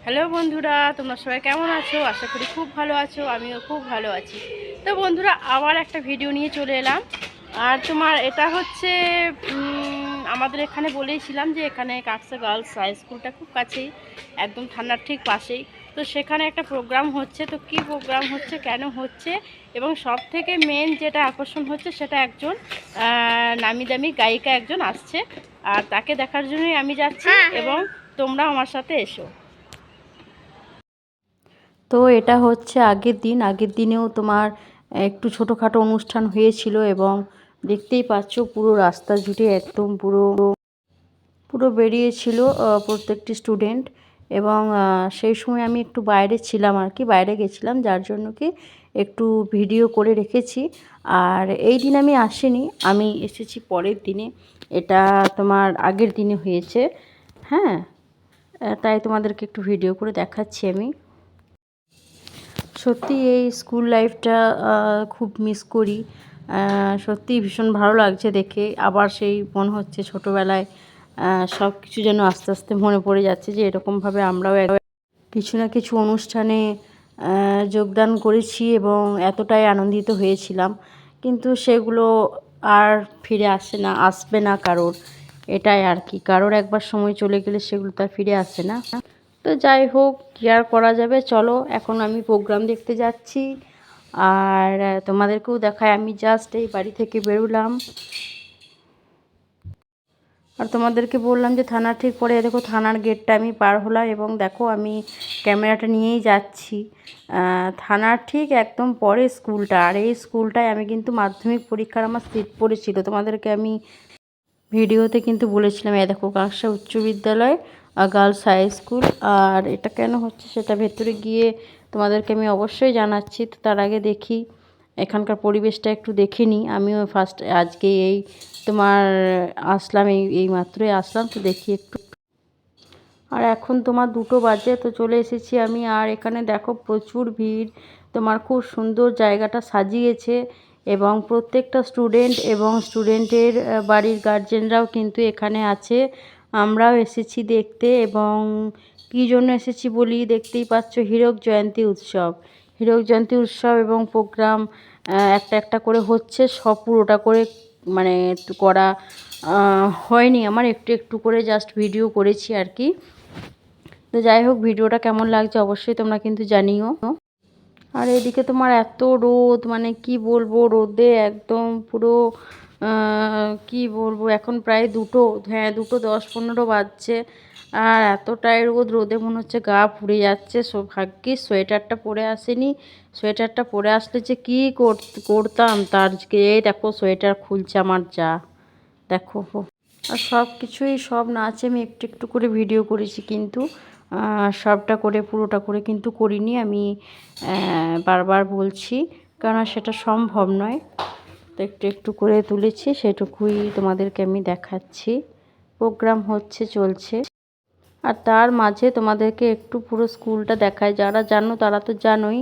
Hello বন্ধুরা, তোমরা সবাই কেমন আছো? আশা করি খুব ভালো আছো। আমিও খুব ভালো আছি। তো বন্ধুরা, আবার একটা ভিডিও নিয়ে চলে এলাম। আর তোমার এটা হচ্ছে আমাদের এখানে বলেইছিলাম যে এখানে কাকসা গার্লস হাই স্কুলটা খুব কাছেই, একদম থানার ঠিক পাশেই। তো সেখানে একটা প্রোগ্রাম হচ্ছে। তো কী প্রোগ্রাম হচ্ছে, কেন হচ্ছে, এবং সব থেকে মেন যেটা আকর্ষণ হচ্ছে সেটা একজন নামি দামি গায়িকা একজন আসছে। আর তাকে দেখার জন্যই আমি যাচ্ছি, এবং তোমরা আমার সাথে এসো। তো এটা হচ্ছে আগের দিনেও তোমার একটু ছোটোখাটো অনুষ্ঠান হয়েছিল, এবং দেখতেই পাচ্ছ পুরো রাস্তা জুড়ে একদম পুরো পুরো বেরিয়েছিল প্রত্যেকটি স্টুডেন্ট। এবং সেই সময় আমি একটু বাইরে ছিলাম আর কি, বাইরে গেছিলাম, যার জন্য কি একটু ভিডিও করে রেখেছি। আর এই দিন আমি আসিনি, আমি এসেছি পরের দিনে। এটা তোমার আগের দিনে হয়েছে। হ্যাঁ, তাই তোমাদেরকে একটু ভিডিও করে দেখাচ্ছি আমি। সত্যি এই স্কুল লাইফটা খুব মিস করি। সত্যিই ভীষণ ভালো লাগছে দেখে। আবার সেই মনে হচ্ছে ছোটোবেলায় সব কিছু যেন আস্তে আস্তে মনে পড়ে যাচ্ছে, যে এরকমভাবে আমরাও কিছু না কিছু অনুষ্ঠানে যোগদান করেছি এবং এতটাই আনন্দিত হয়েছিলাম। কিন্তু সেগুলো আর ফিরে আসবে না কারোর। এটাই আর কি, কারোর একবার সময় চলে গেলে সেগুলো তার ফিরে আসে না। তো যাই হোক, কী আর করা যাবে, চলো এখন আমি প্রোগ্রাম দেখতে যাচ্ছি। আর তোমাদেরকেও দেখায়, আমি জাস্ট এই বাড়ি থেকে বেরোলাম। আর তোমাদেরকে বললাম যে থানার ঠিক পরে, দেখো থানার গেটটা আমি পার হলাম, এবং দেখো আমি ক্যামেরাটা নিয়েই যাচ্ছি। থানার ঠিক একদম পরে স্কুলটা। আর এই স্কুলটায় আমি কিন্তু মাধ্যমিক পরীক্ষার আমার সিট পড়েছিল, তোমাদেরকে আমি ভিডিওতে কিন্তু বলেছিলাম। দেখো কাকসা উচ্চ বিদ্যালয় গার্লস হাই স্কুল। আর এটা কেন হচ্ছে সেটা ভেতরে গিয়ে তোমাদেরকে আমি অবশ্যই জানাচ্ছি। তো তার আগে দেখি এখানকার পরিবেশটা একটু দেখে নিই। আমিও ফার্স্ট আজকে এই তোমার আসলাম, এই মাত্রই আসলাম, তো দেখি একটু। আর এখন তোমার 2টো বাজে, তো চলে এসেছি আমি। আর এখানে দেখো প্রচুর ভিড়, তোমার খুব সুন্দর জায়গাটা সাজিয়েছে, এবং প্রত্যেকটা স্টুডেন্ট এবং স্টুডেন্টের বাড়ির গার্জেনরাও কিন্তু এখানে আছে। আমরাও এসেছি দেখতে। এবং কী জন্য এসেছি বলি, দেখতেই পাচ্ছ হীরক জয়ন্তী উৎসব। হীরক জয়ন্তী উৎসব এবং প্রোগ্রাম একটা একটা করে হচ্ছে, সব পুরোটা করে মানে করা হয়নি আমার, একটু একটু করে জাস্ট ভিডিও করেছি আর কি। তো যাই হোক, ভিডিওটা কেমন লাগছে অবশ্যই তোমরা কিন্তু জানিও। আর এদিকে তোমার এত রোদ, মানে কি বলবো, রোদে একদম পুরো কি বলবো, এখন প্রায় 2টো, হ্যাঁ 2টো 10-15 বাজছে। আর এতটাই রোদ, রোদে মনে হচ্ছে গা পুড়ে যাচ্ছে। ভাগ্যিস সোয়েটারটা পরে আসেনি, সোয়েটারটা পরে আসলে যে কী করতাম তার। এই দেখো সোয়েটার খুলছে আমার যা, দেখো। আর সব কিছুই, সব নাচ আমি একটু একটু করে ভিডিও করেছি, কিন্তু সবটা করে পুরোটা করে কিন্তু করিনি আমি। বারবার বলছি, কারণ সেটা সম্ভব নয়। তো একটু একটু করে তুলেছি, সেটুকুই তোমাদেরকে আমি দেখাচ্ছি। প্রোগ্রাম হচ্ছে, চলছে। আর তার মাঝে তোমাদেরকে একটু পুরো স্কুলটা দেখায়। যারা জানো তারা তো জানোই,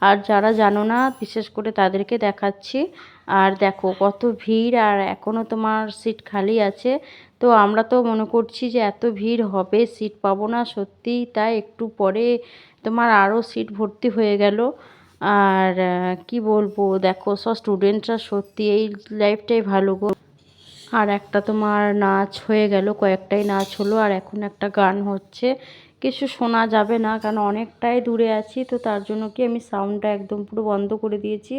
আর যারা জানো না বিশেষ করে তাদেরকে দেখাচ্ছি। আর দেখো কত ভিড়, আর এখনও তোমার সিট খালি আছে। তো আমরা তো মনে করছি যে এত ভিড় হবে, সিট পাবো না, সত্যিই তাই। একটু পরে তোমার আরও সিট ভর্তি হয়ে গেল। আর কি বলবো, দেখো সব স্টুডেন্টরা, সত্যি এই লাইফটাই ভালো গো। আর একটা তোমার নাচ হয়ে গেল, কয়েকটাই নাচ হলো, আর এখন একটা গান হচ্ছে। কিছু শোনা যাবে না, কারণ অনেকটাই দূরে আছি, তো তার জন্য কি আমি সাউন্ডটা একদম পুরো বন্ধ করে দিয়েছি।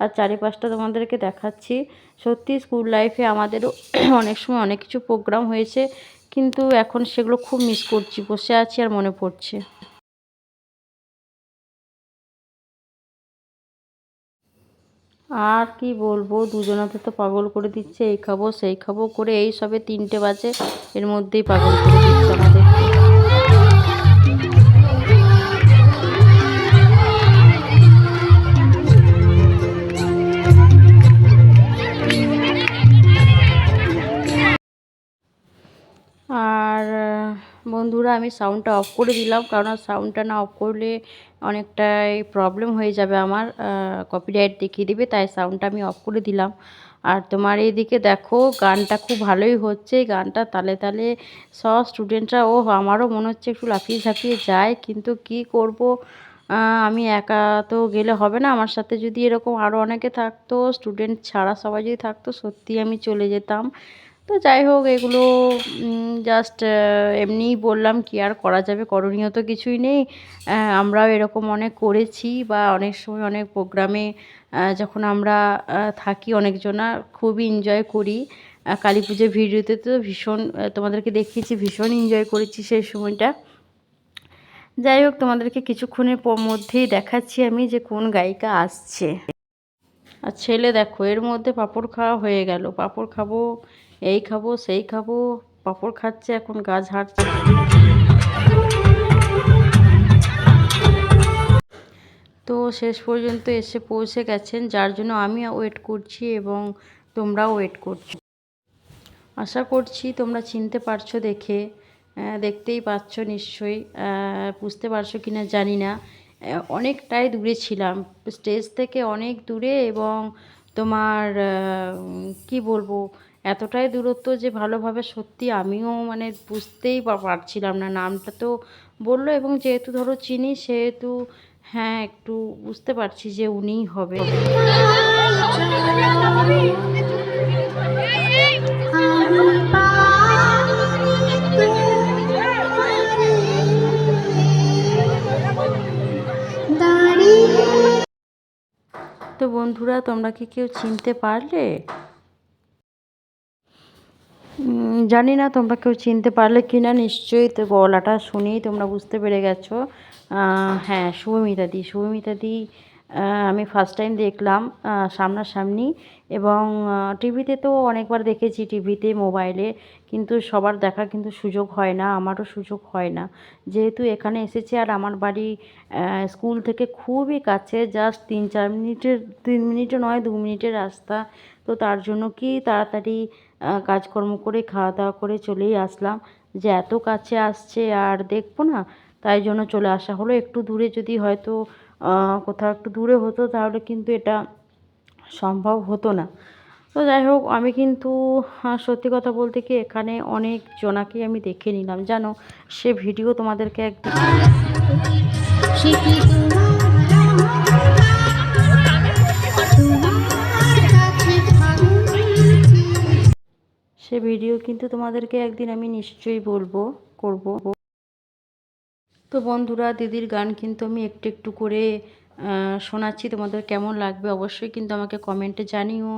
আর চারিপাশটা তোমাদেরকে দেখাচ্ছি। সত্যি স্কুল লাইফে আমাদেরও অনেক সময় অনেক কিছু প্রোগ্রাম হয়েছে, কিন্তু এখন সেগুলো খুব মিস করছি, বসে আছি আর মনে পড়ছে। আর কি বলবো, দুজনাতে তো পাগল করে দিচ্ছে, এই খাবো সেই খাবো করে, এই সবে 3টে বাজে, এর মধ্যেই পাগল করে দিচ্ছে আমাদেরকে। আর বন্ধুরা, আমি সাউন্ডটা অফ করে দিলাম, কারণ সাউন্ডটা না অফ করলে অনেকটাই প্রবলেম হয়ে যাবে আমার, কপিরাইট দেখিয়ে দেবে, তাই সাউন্ডটা আমি অফ করে দিলাম। আর তোমার এইদিকে দেখো গানটা খুব ভালোই হচ্ছে, গানটা তালে তালে সব স্টুডেন্টরা, ও আমারও মনে হচ্ছে একটু লাফিয়ে ঝাঁপিয়ে যায়, কিন্তু কি করব, আমি একা তো গেলে হবে না, আমার সাথে যদি এরকম আরও অনেকে থাকতো, স্টুডেন্ট ছাড়া সবাই যদি থাকতো, সত্যি আমি চলে যেতাম। তো যাই হোক, এগুলো জাস্ট এমনিই বললাম, কি আর করা যাবে, করণীয় তো কিছুই নেই। আমরাও এরকম অনেক করেছি, বা অনেক সময় অনেক প্রোগ্রামে যখন আমরা থাকি অনেকজনা খুবই এনজয় করি। কালী পুজোর ভিডিওতে তো ভীষণ তোমাদেরকে দেখিয়েছি, ভীষণ এনজয় করেছি সেই সময়টা। যাই হোক, তোমাদেরকে কিছুক্ষণের মধ্যেই দেখাচ্ছি আমি যে কোন গায়িকা আসছে। আর ছেলে দেখো, এর মধ্যে পাঁপড় খাওয়া হয়ে গেল, পাঁপড় খাবো, এই খাবো সেই খাবো, পাঁপড় খাচ্ছে, এখন গা ঝাড়ছে। তো শেষ পর্যন্ত এসে পৌঁছে গেছেন, যার জন্য আমি ওয়েট করছি এবং তোমরাও ওয়েট করছো। আশা করছি তোমরা চিনতে পারছো দেখে, দেখতেই পাচ্ছ নিশ্চয়ই, বুঝতে পারছো কি না জানি না। অনেকটাই দূরে ছিলাম, স্টেজ থেকে অনেক দূরে, এবং তোমার কি বলবো, এতটাই দূরত্ব যে ভালোভাবে সত্যি আমিও মানে বুঝতেই পারছিলাম না। নামটা তো বললো, এবং যেহেতু ধরো চিনি সেহেতু হ্যাঁ একটু বুঝতে পারছি যে উনিই হবে। তো বন্ধুরা, তোমরা কি কেউ চিনতে পারলে? জানি না তোমরা কেউ চিনতে পারলে কি না, নিশ্চয়ই তো গলাটা শুনেই তোমরা বুঝতে পেরে গেছো। হ্যাঁ, শুভমিতাদি, শুভমিতাদি আমি ফার্স্ট টাইম দেখলাম সামনাসামনি, এবং টিভিতে তো অনেকবার দেখেছি, টিভিতে মোবাইলে, কিন্তু সবার দেখা কিন্তু সুযোগ হয় না, আমারও সুযোগ হয় না, যেহেতু এখানে এসেছি। আর আমার বাড়ি স্কুল থেকে খুবই কাছে, জাস্ট 3-4 মিনিটের, 3 মিনিটও নয়, 2 মিনিটের রাস্তা। তো তার জন্য কি তাড়াতাড়ি কাজকর্ম করে খাওয়া দাওয়া করে চলেই আসলাম, যে এত কাছে আসছে আর দেখবো না, তাই জন্য চলে আসা হলো। একটু দূরে যদি হয়তো কোথাও একটু দূরে হতো, তাহলে কিন্তু এটা সম্ভব হতো না। তো যাই হোক, আমি কিন্তু সত্যি কথা বলতে কি, এখানে অনেক জনাকেই আমি দেখে নিলাম জানো, সে ভিডিও তোমাদেরকে একদিন, সে ভিডিও কিন্তু তোমাদেরকে একদিন আমি নিশ্চয়ই বলবো, করব। তো বন্ধুরা, দিদির গান কিন্তু আমি একটু একটু করে শোনাচ্ছি, তোমাদের কেমন লাগবে অবশ্যই কিন্তু আমাকে কমেন্টে জানিও।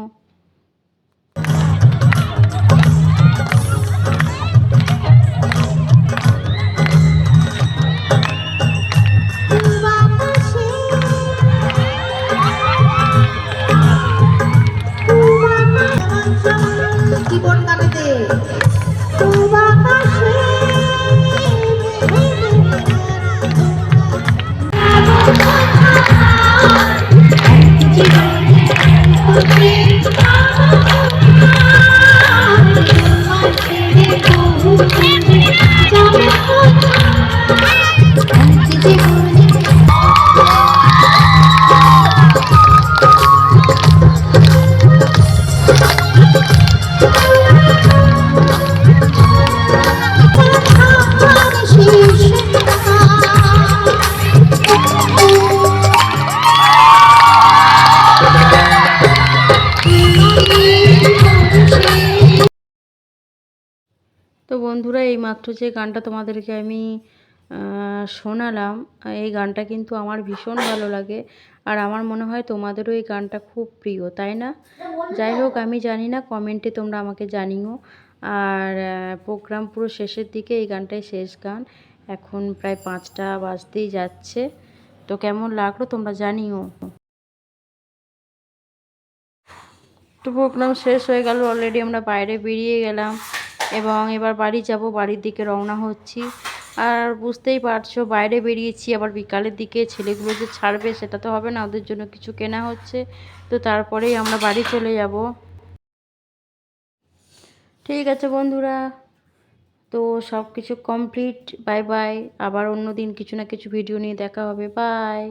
তো বন্ধুরা, এইমাত্র যে গানটা তোমাদেরকে আমি শোনালাম, এই গানটা কিন্তু আমার ভীষণ ভালো লাগে, আর আমার মনে হয় তোমাদেরও এই গানটা খুব প্রিয়, তাই না? যাই হোক, আমি জানি না, কমেন্টে তোমরা আমাকে জানিও। আর প্রোগ্রাম পুরো শেষের দিকে, এই গানটাই শেষ গান, এখন প্রায় 5টা বাজতেই যাচ্ছে। তো কেমন লাগলো তোমরা জানিও। তো প্রোগ্রাম শেষ হয়ে গেল, অলরেডি আমরা বাইরে বেরিয়ে গেলাম, এবং এবার বাড়ি যাব, বাড়ির দিকে রওনা হচ্ছি। আর বুঝতেই পারছো, বাইরে বেরিয়েছি, আবার বিকালের দিকে ছেলেগুলো যে ছাড়বে সেটা তো হবে না, ওদের জন্য কিছু কেনা হচ্ছে, তো তারপরেই আমরা বাড়ি চলে যাব। ঠিক আছে বন্ধুরা, তো সব কিছু কমপ্লিট, বাই বাই, আবার অন্য দিন কিছু না কিছু ভিডিও নিয়ে দেখা হবে, বাই।